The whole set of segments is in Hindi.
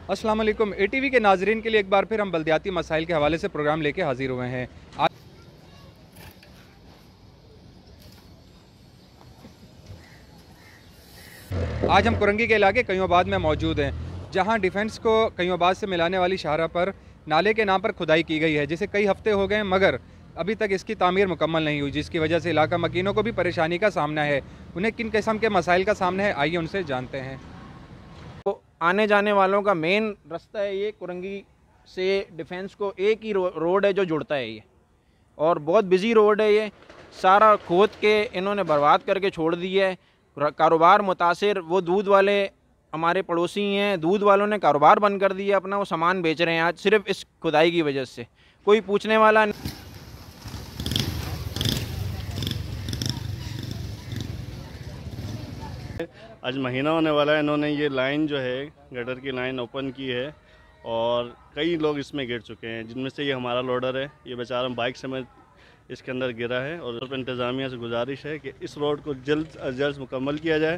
अस्सलाम वालेकुम। एटीवी के नाजरीन के लिए एक बार फिर हम बल्दियाती मसाइल के हवाले से प्रोग्राम लेके हाजिर हुए हैं। आज हम कुरंगी के इलाके कयूंबाद में मौजूद हैं, जहां डिफेंस को कयूंबाद से मिलाने वाली शाहरा पर नाले के नाम पर खुदाई की गई है, जिसे कई हफ्ते हो गए मगर अभी तक इसकी तामीर मुकम्मल नहीं हुई, जिसकी वजह से इलाका मकीनों को भी परेशानी का सामना है। उन्हें किन किस्म के मसाइल का सामना है, आइए उनसे जानते हैं। तो आने जाने वालों का मेन रास्ता है ये कुरंगी से डिफेंस को एक ही रोड है जो जुड़ता है ये, और बहुत बिजी रोड है ये। सारा खोद के इन्होंने बर्बाद करके छोड़ दिया है। कारोबार मुतासिर, वो दूध वाले हमारे पड़ोसी हैं, दूध वालों ने कारोबार बंद कर दिया अपना, वो सामान बेच रहे हैं आज सिर्फ इस खुदाई की वजह से। कोई पूछने वाला नहीं। आज महीना होने वाला है, इन्होंने ये लाइन जो है गटर की लाइन ओपन की है और कई लोग इसमें गिर चुके हैं, जिनमें से ये हमारा लोडर है। ये बेचारा बाइक समेत इसके अंदर गिरा है और इंतज़ामिया से गुजारिश है कि इस रोड को जल्द अज जल्द मुकम्मल किया जाए,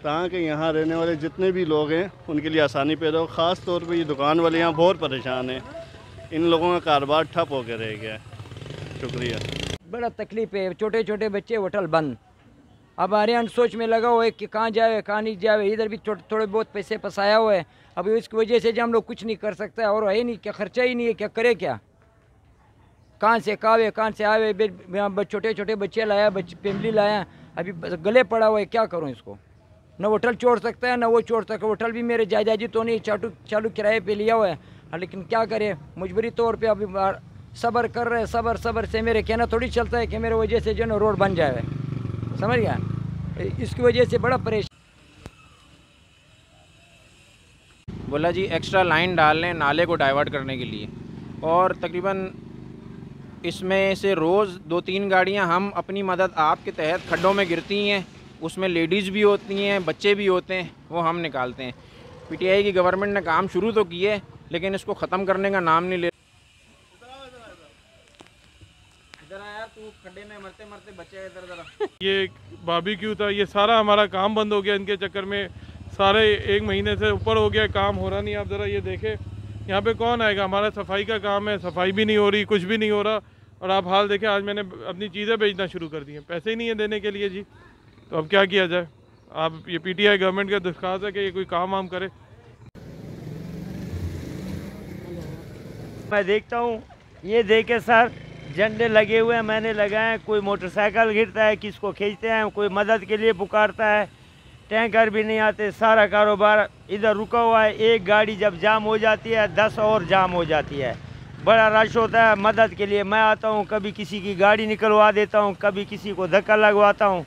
ताकि यहाँ रहने वाले जितने भी लोग हैं उनके लिए आसानी पैदा हो। ख़ास तौर पे ये दुकान वाले यहाँ बहुत परेशान हैं, इन लोगों का कारोबार ठप होकर रह गया है। शुक्रिया। बड़ा तकलीफ है, छोटे छोटे बच्चे होटल बंद। अब आर्यन सोच में लगा हुआ है कि कहाँ जाए कहाँ नहीं जाए, इधर भी थोड़े बहुत पैसे फंसाया हुआ है। अभी इसकी वजह से जो हम लोग कुछ नहीं कर सकते, और है नहीं, क्या खर्चा ही नहीं है, क्या करे, क्या कहाँ से कावे कहाँ से आवे। छोटे छोटे बच्चे लाया, फैमिली लाया, अभी गले पड़ा हुआ है, क्या करूँ इसको। न होटल छोड़ सकता है न वो छोड़ सकता है। होटल भी मेरे जायदादी तो नहीं, चालू किराए पे लिया हुआ है, लेकिन क्या करे, मजबूरी तौर पे अभी सब्र कर रहे हैं। सब्र से मेरे कहना थोड़ी चलता है कि मेरे वजह से जो ना रोड बन जाए, समझ गया। इसकी वजह से बड़ा परेशान। बोला जी एक्स्ट्रा लाइन डाल लें नाले को डाइवर्ट करने के लिए, और तकरीबन इसमें से रोज़ 2-3 गाड़ियां हम अपनी मदद आपके तहत खड्डों में गिरती हैं, उसमें लेडीज़ भी होती हैं, बच्चे भी होते हैं, वो हम निकालते हैं। पीटीआई की गवर्नमेंट ने काम शुरू तो किए है, लेकिन इसको ख़त्म करने का नाम नहीं ले। इधर आया तू, खड्डे में मरते मरते बचे इधर जरा। ये बारबेक्यू था, ये सारा हमारा काम बंद हो गया इनके चक्कर में। सारे 1 महीने से ऊपर हो गया, काम हो रहा नहीं। आप ज़रा ये देखें, यहाँ पे कौन आएगा। हमारा सफाई का काम है, सफाई भी नहीं हो रही, कुछ भी नहीं हो रहा। और आप हाल देखें, आज मैंने अपनी चीज़ें बेचना शुरू कर दी हैं, पैसे ही नहीं है देने के लिए जी। तो अब क्या किया जाए। आप ये पीटीआई गवर्नमेंट का दरख्वास्त है कि ये कोई काम वाम करे। मैं देखता हूँ, ये देखे सर झंडे लगे हुए हैं, मैंने लगाए हैं। कोई मोटरसाइकिल गिरता है, किसको खींचते हैं, कोई मदद के लिए पुकारता है, टैंकर भी नहीं आते। सारा कारोबार इधर रुका हुआ है। एक गाड़ी जब जाम हो जाती है 10 और जाम हो जाती है। बड़ा रश होता है। मदद के लिए मैं आता हूँ, कभी किसी की गाड़ी निकलवा देता हूँ, कभी किसी को धक्का लगवाता हूँ,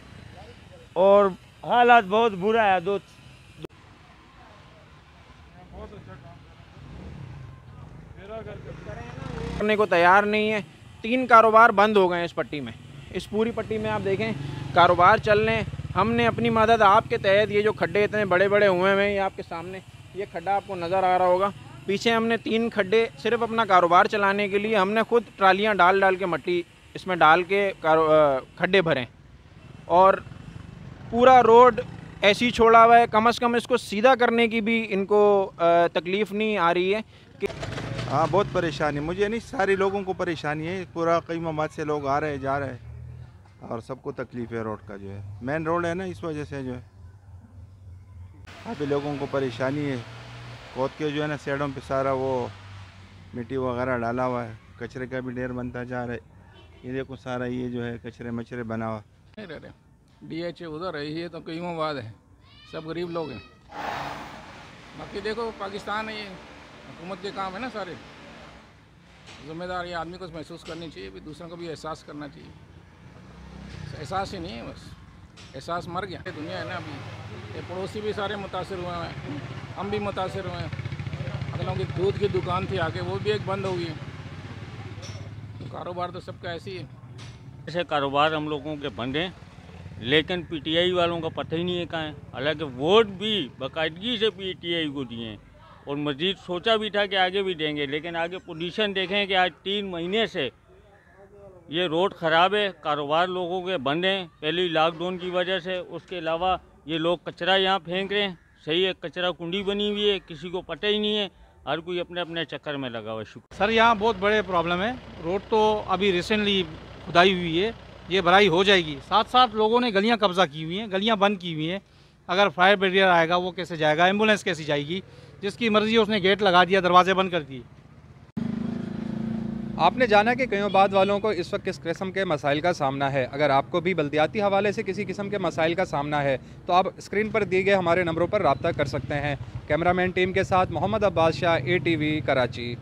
और हालात बहुत बुरा है। करने को तैयार नहीं है। 3 कारोबार बंद हो गए हैं इस पट्टी में। इस पूरी पट्टी में आप देखें कारोबार चल रहे हैं। हमने अपनी मदद आपके तहत, ये जो खड्डे इतने बड़े बड़े हुए हैं, ये आपके सामने ये खड्डा आपको नज़र आ रहा होगा, पीछे हमने 3 खड्डे सिर्फ अपना कारोबार चलाने के लिए हमने खुद ट्रालियाँ डाल के मट्टी इसमें डाल के खड्डे भरें, और पूरा रोड ऐसे ही छोड़ा हुआ है। कम से कम इसको सीधा करने की भी इनको तकलीफ़ नहीं आ रही है कि। हाँ, बहुत परेशानी, मुझे नहीं सारे लोगों को परेशानी है। पूरा कईमाबाद से लोग आ रहे जा रहे और सबको तकलीफ़ है। रोड का जो है मेन रोड है ना, इस वजह से जो है काफ़ी लोगों को परेशानी है। खोद के जो है ना साइडों पे सारा वो मिट्टी वगैरह डाला हुआ है, कचरे का भी ढेर बनता जा रहा है। ये देखो सारा ये जो है कचरे मचरे बना हुआ। नहीं रह रहे DH उधर है, ये तो कईमाबाद है, सब गरीब लोग हैं। बाकी देखो पाकिस्तान है, ये हुकूमत के काम है ना सारे। ज़िम्मेदार ये आदमी को महसूस करनी चाहिए, भी दूसरों को भी एहसास करना चाहिए। एहसास ही नहीं है, बस एहसास मर गया। दुनिया है ना अभी, ये पड़ोसी भी सारे मुतासिर हुए हैं, हम भी मुतासिर हुए हैं। अगलों की दूध की दुकान थी आके, वो भी एक बंद हो गई। तो कारोबार तो सबका ऐसे ही है। ऐसे कारोबार हम लोगों के बंद हैं, लेकिन पीटीआई वालों का पता ही नहीं है कहाँ है। हालांकि वोट भी बाकायदगी से पीटीआई को दिए हैं, और मज़ीद सोचा भी था कि आगे भी देंगे, लेकिन आगे पोजीशन देखें कि आज 3 महीने से ये रोड ख़राब है, कारोबार लोगों के बंद हैं, पहले लॉकडाउन की वजह से। उसके अलावा ये लोग कचरा यहाँ फेंक रहे हैं। सही है, कचरा कुंडी बनी हुई है, किसी को पता ही नहीं है। हर कोई अपने अपने चक्कर में लगा हुआ है। शुक्र सर यहाँ बहुत बड़े प्रॉब्लम है। रोड तो अभी रिसेंटली खुदाई हुई है, ये भराई हो जाएगी। साथ साथ लोगों ने गलियाँ कब्जा की हुई हैं, गलियाँ बंद की हुई हैं। अगर फायर बैरियर आएगा वो कैसे जाएगा, एम्बुलेंस कैसी जाएगी? जिसकी मर्जी उसने गेट लगा दिया, दरवाजे बंद कर दिए। आपने जाना कि कयोंबाद वालों को इस वक्त किस किस्म के मसाइल का सामना है। अगर आपको भी बल्दियाती हवाले से किसी किस्म के मसाइल का सामना है तो आप स्क्रीन पर दिए गए हमारे नंबरों पर रब्ता कर सकते हैं। कैमरामैन टीम के साथ मोहम्मद अब्बास शाह, ATV कराची।